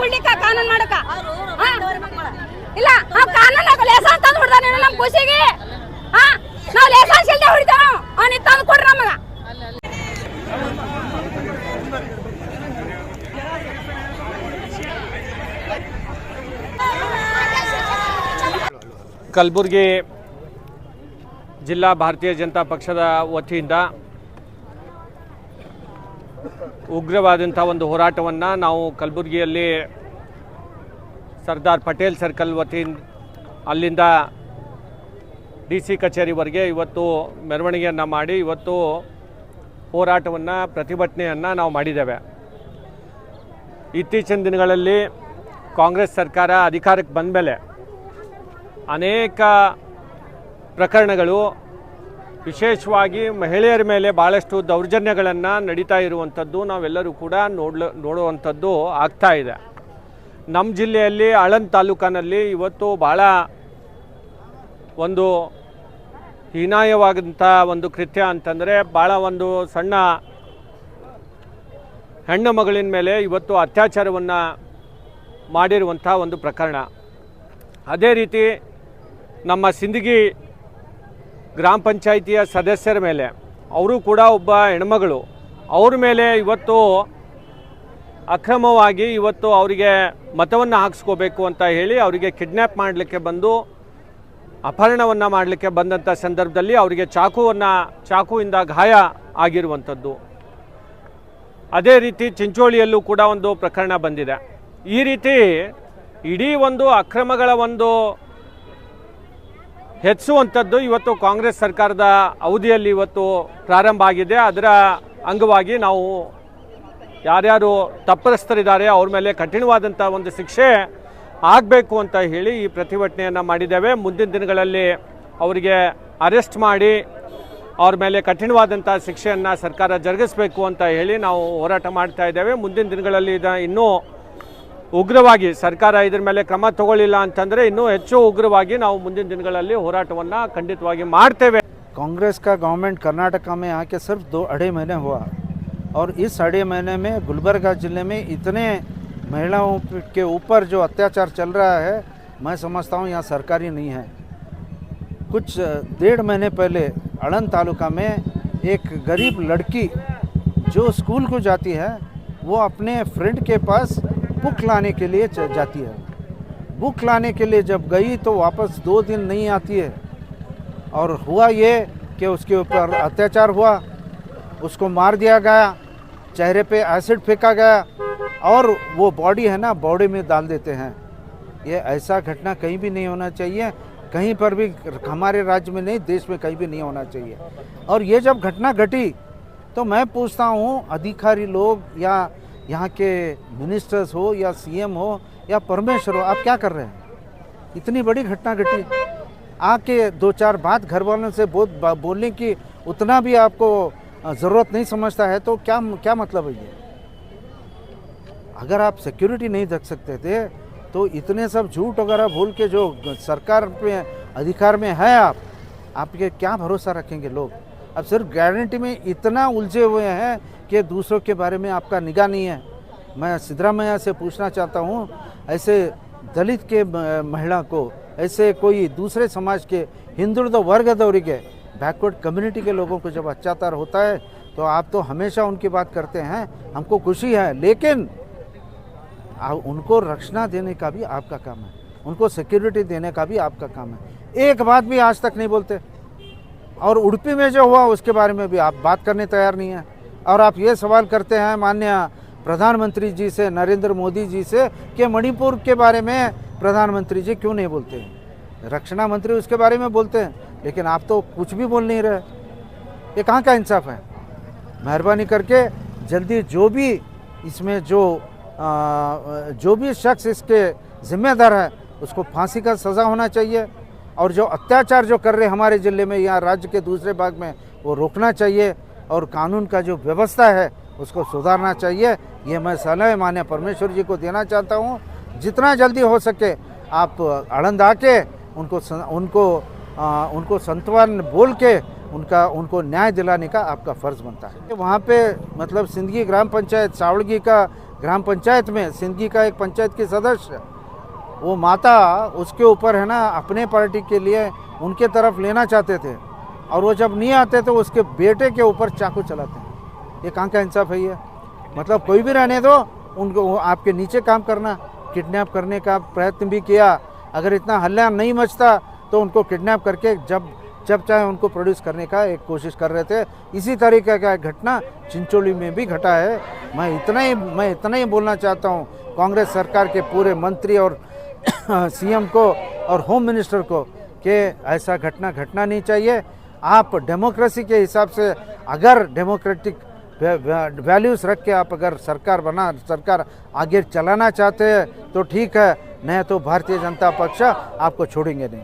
ಉಳ್ಳಿಕ ಕಾನೂನು ಮಾಡಕ ಇಲ್ಲ ನಾವು ಕಾನೂನು ಲೈಸೆನ್ಸ್ ತಂದು ಹೊಡ್ದ ನೀನು ನಮ್ಮ ಖುಷಿಗೆ ನಾವು ಲೈಸೆನ್ಸ್ ಇಲ್ಲದೆ ಹೊಡಿತಾವ ಅವನಿಗೆ ತಂದು ಕೊಡ್ರಿ ನಮಗ ಕಲಬುರಗಿ ಜಿಲ್ಲಾ ಭಾರತೀಯ ಜನತಾ ಪಕ್ಷದ ವತಿಯಿಂದ ಉಗ್ರವಾದಂಥ ಒಂದು ಹೋರಾಟವನ್ನು ನಾವು ಕಲಬುರಗಿಯಲ್ಲಿ ಸರ್ದಾರ್ ಪಟೇಲ್ ಸರ್ಕಲ್ ವತಿಯಿಂದ ಅಲ್ಲಿಂದ DC ಕಚೇರಿವರೆಗೆ ಇವತ್ತು ಮೆರವಣಿಗೆಯನ್ನು ಮಾಡಿ ಇವತ್ತು ಹೋರಾಟವನ್ನು ಪ್ರತಿಭಟನೆಯನ್ನು ನಾವು ಮಾಡಿದ್ದೇವೆ. ಇತ್ತೀಚಿನ ದಿನಗಳಲ್ಲಿ ಕಾಂಗ್ರೆಸ್ ಸರ್ಕಾರ ಅಧಿಕಾರಕ್ಕೆ ಬಂದ ಮೇಲೆ ಅನೇಕ ಪ್ರಕರಣಗಳು ವಿಶೇಷವಾಗಿ ಮಹಿಳೆಯರ ಮೇಲೆ ಭಾಳಷ್ಟು ದೌರ್ಜನ್ಯಗಳನ್ನು ನಡೀತಾ ಇರುವಂಥದ್ದು ನಾವೆಲ್ಲರೂ ಕೂಡ ನೋಡುವಂಥದ್ದು ಆಗ್ತಾ ಇದೆ. ನಮ್ಮ ಜಿಲ್ಲೆಯಲ್ಲಿ ಆಳಂದ ತಾಲೂಕಿನಲ್ಲಿ ಇವತ್ತು ಭಾಳ ಒಂದು ಹೀನಾಯವಾದಂಥ ಒಂದು ಕೃತ್ಯ ಅಂತಂದರೆ ಭಾಳ ಒಂದು ಸಣ್ಣ ಹೆಣ್ಣು ಮಗಳಿನ ಮೇಲೆ ಇವತ್ತು ಅತ್ಯಾಚಾರವನ್ನು ಮಾಡಿರುವಂಥ ಒಂದು ಪ್ರಕರಣ. ಅದೇ ರೀತಿ ನಮ್ಮ ಸಿಂದಗಿ ಗ್ರಾಮ ಪಂಚಾಯಿತಿಯ ಸದಸ್ಯರ ಮೇಲೆ ಅವರು ಕೂಡ ಒಬ್ಬ ಹೆಣ್ಮಗಳು ಅವ್ರ ಮೇಲೆ ಇವತ್ತು ಅಕ್ರಮವಾಗಿ ಇವತ್ತು ಅವರಿಗೆ ಮತವನ್ನು ಹಾಕಿಸ್ಕೋಬೇಕು ಅಂತ ಹೇಳಿ ಅವರಿಗೆ ಕಿಡ್ನ್ಯಾಪ್ ಮಾಡಲಿಕ್ಕೆ ಬಂದು ಅಪಹರಣವನ್ನು ಮಾಡಲಿಕ್ಕೆ ಬಂದಂಥ ಸಂದರ್ಭದಲ್ಲಿ ಅವರಿಗೆ ಚಾಕುವಿಂದ ಗಾಯ ಆಗಿರುವಂಥದ್ದು. ಅದೇ ರೀತಿ ಚಿಂಚೋಳಿಯಲ್ಲೂ ಕೂಡ ಒಂದು ಪ್ರಕರಣ ಬಂದಿದೆ. ಈ ರೀತಿ ಇಡೀ ಒಂದು ಅಕ್ರಮಗಳ ಒಂದು ಹೆಚ್ಚುವಂಥದ್ದು ಇವತ್ತು ಕಾಂಗ್ರೆಸ್ ಸರ್ಕಾರದ ಅವಧಿಯಲ್ಲಿ ಇವತ್ತು ಪ್ರಾರಂಭ ಆಗಿದೆ. ಅದರ ಅಂಗವಾಗಿ ನಾವು ಯಾರ್ಯಾರು ತಪ್ಪಿತಸ್ಥರಿದ್ದಾರೆ ಅವ್ರ ಮೇಲೆ ಕಠಿಣವಾದಂಥ ಒಂದು ಶಿಕ್ಷೆ ಆಗಬೇಕು ಅಂತ ಹೇಳಿ ಈ ಪ್ರತಿಭಟನೆಯನ್ನು ಮಾಡಿದ್ದೇವೆ. ಮುಂದಿನ ದಿನಗಳಲ್ಲಿ ಅವರಿಗೆ ಅರೆಸ್ಟ್ ಮಾಡಿ ಅವ್ರ ಮೇಲೆ ಕಠಿಣವಾದಂಥ ಶಿಕ್ಷೆಯನ್ನು ಸರ್ಕಾರ ಜರುಗಿಸಬೇಕು ಅಂತ ಹೇಳಿ ನಾವು ಹೋರಾಟ ಮಾಡ್ತಾ ಇದ್ದೇವೆ. ಮುಂದಿನ ದಿನಗಳಲ್ಲಿ ಇನ್ನೂ ಉಗ್ರವಾಗಿ ಸರ್ಕಾರ ಇದರ ಮೇಲೆ ಕ್ರಮ ತಗೊಳ್ಳಿಲ್ಲ ಅಂತಂದರೆ ಇನ್ನೂ ಹೆಚ್ಚು ಉಗ್ರವಾಗಿ ನಾವು ಮುಂದಿನ ದಿನಗಳಲ್ಲಿ ಹೋರಾಟವನ್ನು ಖಂಡಿತವಾಗಿ ಮಾಡ್ತೇವೆ. कांग्रेस का गवर्नमेंट कर्नाटका में आके सिर्फ 2-2.5 महीने हुआ और इस 2.5 महीने में गुलबर्गा ज़िले में इतने महिलाओं के ऊपर जो अत्याचार चल रहा है, मैं समझता हूँ यहाँ सरकारी नहीं है। कुछ 1.5 महीने पहले आळंद तालुका में एक गरीब लड़की जो स्कूल को जाती है वो अपने फ्रेंड के पास बुक लाने के लिए जाती है। बुक लाने के लिए जब गई तो वापस 2 दिन नहीं आती है और हुआ ये कि उसके ऊपर अत्याचार हुआ, उसको मार दिया गया, चेहरे पे एसिड फेंका गया और वो बॉडी है ना बॉडी में डाल देते हैं। ये ऐसा घटना कहीं भी नहीं होना चाहिए, कहीं पर भी, हमारे राज्य में नहीं, देश में कहीं भी नहीं होना चाहिए। और ये जब घटना घटी तो मैं पूछता हूँ अधिकारी लोग या यहाँ के मिनिस्टर्स हो या CM हो या परमेश्वर हो, आप क्या कर रहे हैं? इतनी बड़ी घटना घटी, आके 2-4 बात घर वालों से बोलने की उतना भी आपको ज़रूरत नहीं समझता है तो क्या मतलब है ये? अगर आप सिक्योरिटी नहीं रख सकते थे तो इतने सब झूठ वगैरह भूल के जो सरकार पे अधिकार में है आपके क्या भरोसा रखेंगे लोग? अब सिर्फ गारंटी में इतना उलझे हुए हैं कि दूसरों के बारे में आपका निगाह नहीं है। मैं सिद्धरामैया से पूछना चाहता हूँ, ऐसे दलित के महिला को, ऐसे कोई दूसरे समाज के हिंदुत्व वर्गदवರಿಗೆ बैकवर्ड कम्युनिटी के लोगों को जब अत्याचार होता है तो आप तो हमेशा उनकी बात करते हैं, हमको खुशी है, लेकिन उनको रक्षणा देने का भी आपका काम है, उनको सिक्योरिटी देने का भी आपका काम है। एक बात भी आज तक नहीं बोलते। और उड़पी में जो हुआ उसके बारे में भी आप बात करने तैयार नहीं हैं। और आप ये सवाल करते हैं माननीय प्रधानमंत्री जी से, नरेंद्र मोदी जी से, कि मणिपुर के बारे में प्रधानमंत्री जी क्यों नहीं बोलते हैं? रक्षा मंत्री उसके बारे में बोलते हैं, लेकिन आप तो कुछ भी बोल नहीं रहे। ये कहाँ का इंसाफ है? मेहरबानी करके जल्दी जो भी इसमें जो भी शख्स इसके ज़िम्मेदार है उसको फांसी का सज़ा होना चाहिए। और जो अत्याचार जो कर रहे हमारे ज़िले में या राज्य के दूसरे भाग में वो रोकना चाहिए और कानून का जो व्यवस्था है उसको सुधारना चाहिए। ये मैं सलाह माननीय परमेश्वर जी को देना चाहता हूँ। जितना जल्दी हो सके आप आळंद आके उनको सांत्वना बोल के उनको न्याय दिलाने का आपका फ़र्ज़ बनता है। वहाँ पे मतलब सिंदगी ग्राम पंचायत सावड़गी का ग्राम पंचायत में, सिंदगी का एक पंचायत की सदस्य, वो माता उसके ऊपर है ना अपने पार्टी के लिए उनके तरफ लेना चाहते थे, और वो जब नहीं आते तो उसके बेटे के ऊपर चाकू चलाते हैं। ये कहाँ का इंसाफ है ये? मतलब कोई भी रहने दो, उनको आपके नीचे काम करना, किडनैप करने का प्रयत्न भी किया। अगर इतना हल्ला नहीं मचता तो उनको किडनैप करके जब चाहे उनको प्रोड्यूस करने का एक कोशिश कर रहे थे। इसी तरीके का एक घटना चिंचोली में भी घटा है। मैं इतना ही बोलना चाहता हूँ कांग्रेस सरकार के पूरे मंत्री और सीएम को और होम मिनिस्टर को कि ऐसा घटना घटना नहीं चाहिए। आप डेमोक्रेसी के हिसाब से अगर डेमोक्रेटिक वैल्यूज़ रख के आप अगर सरकार आगे चलाना चाहते हैं तो ठीक है, नहीं तो भारतीय जनता पक्ष आपको छोड़ेंगे नहीं।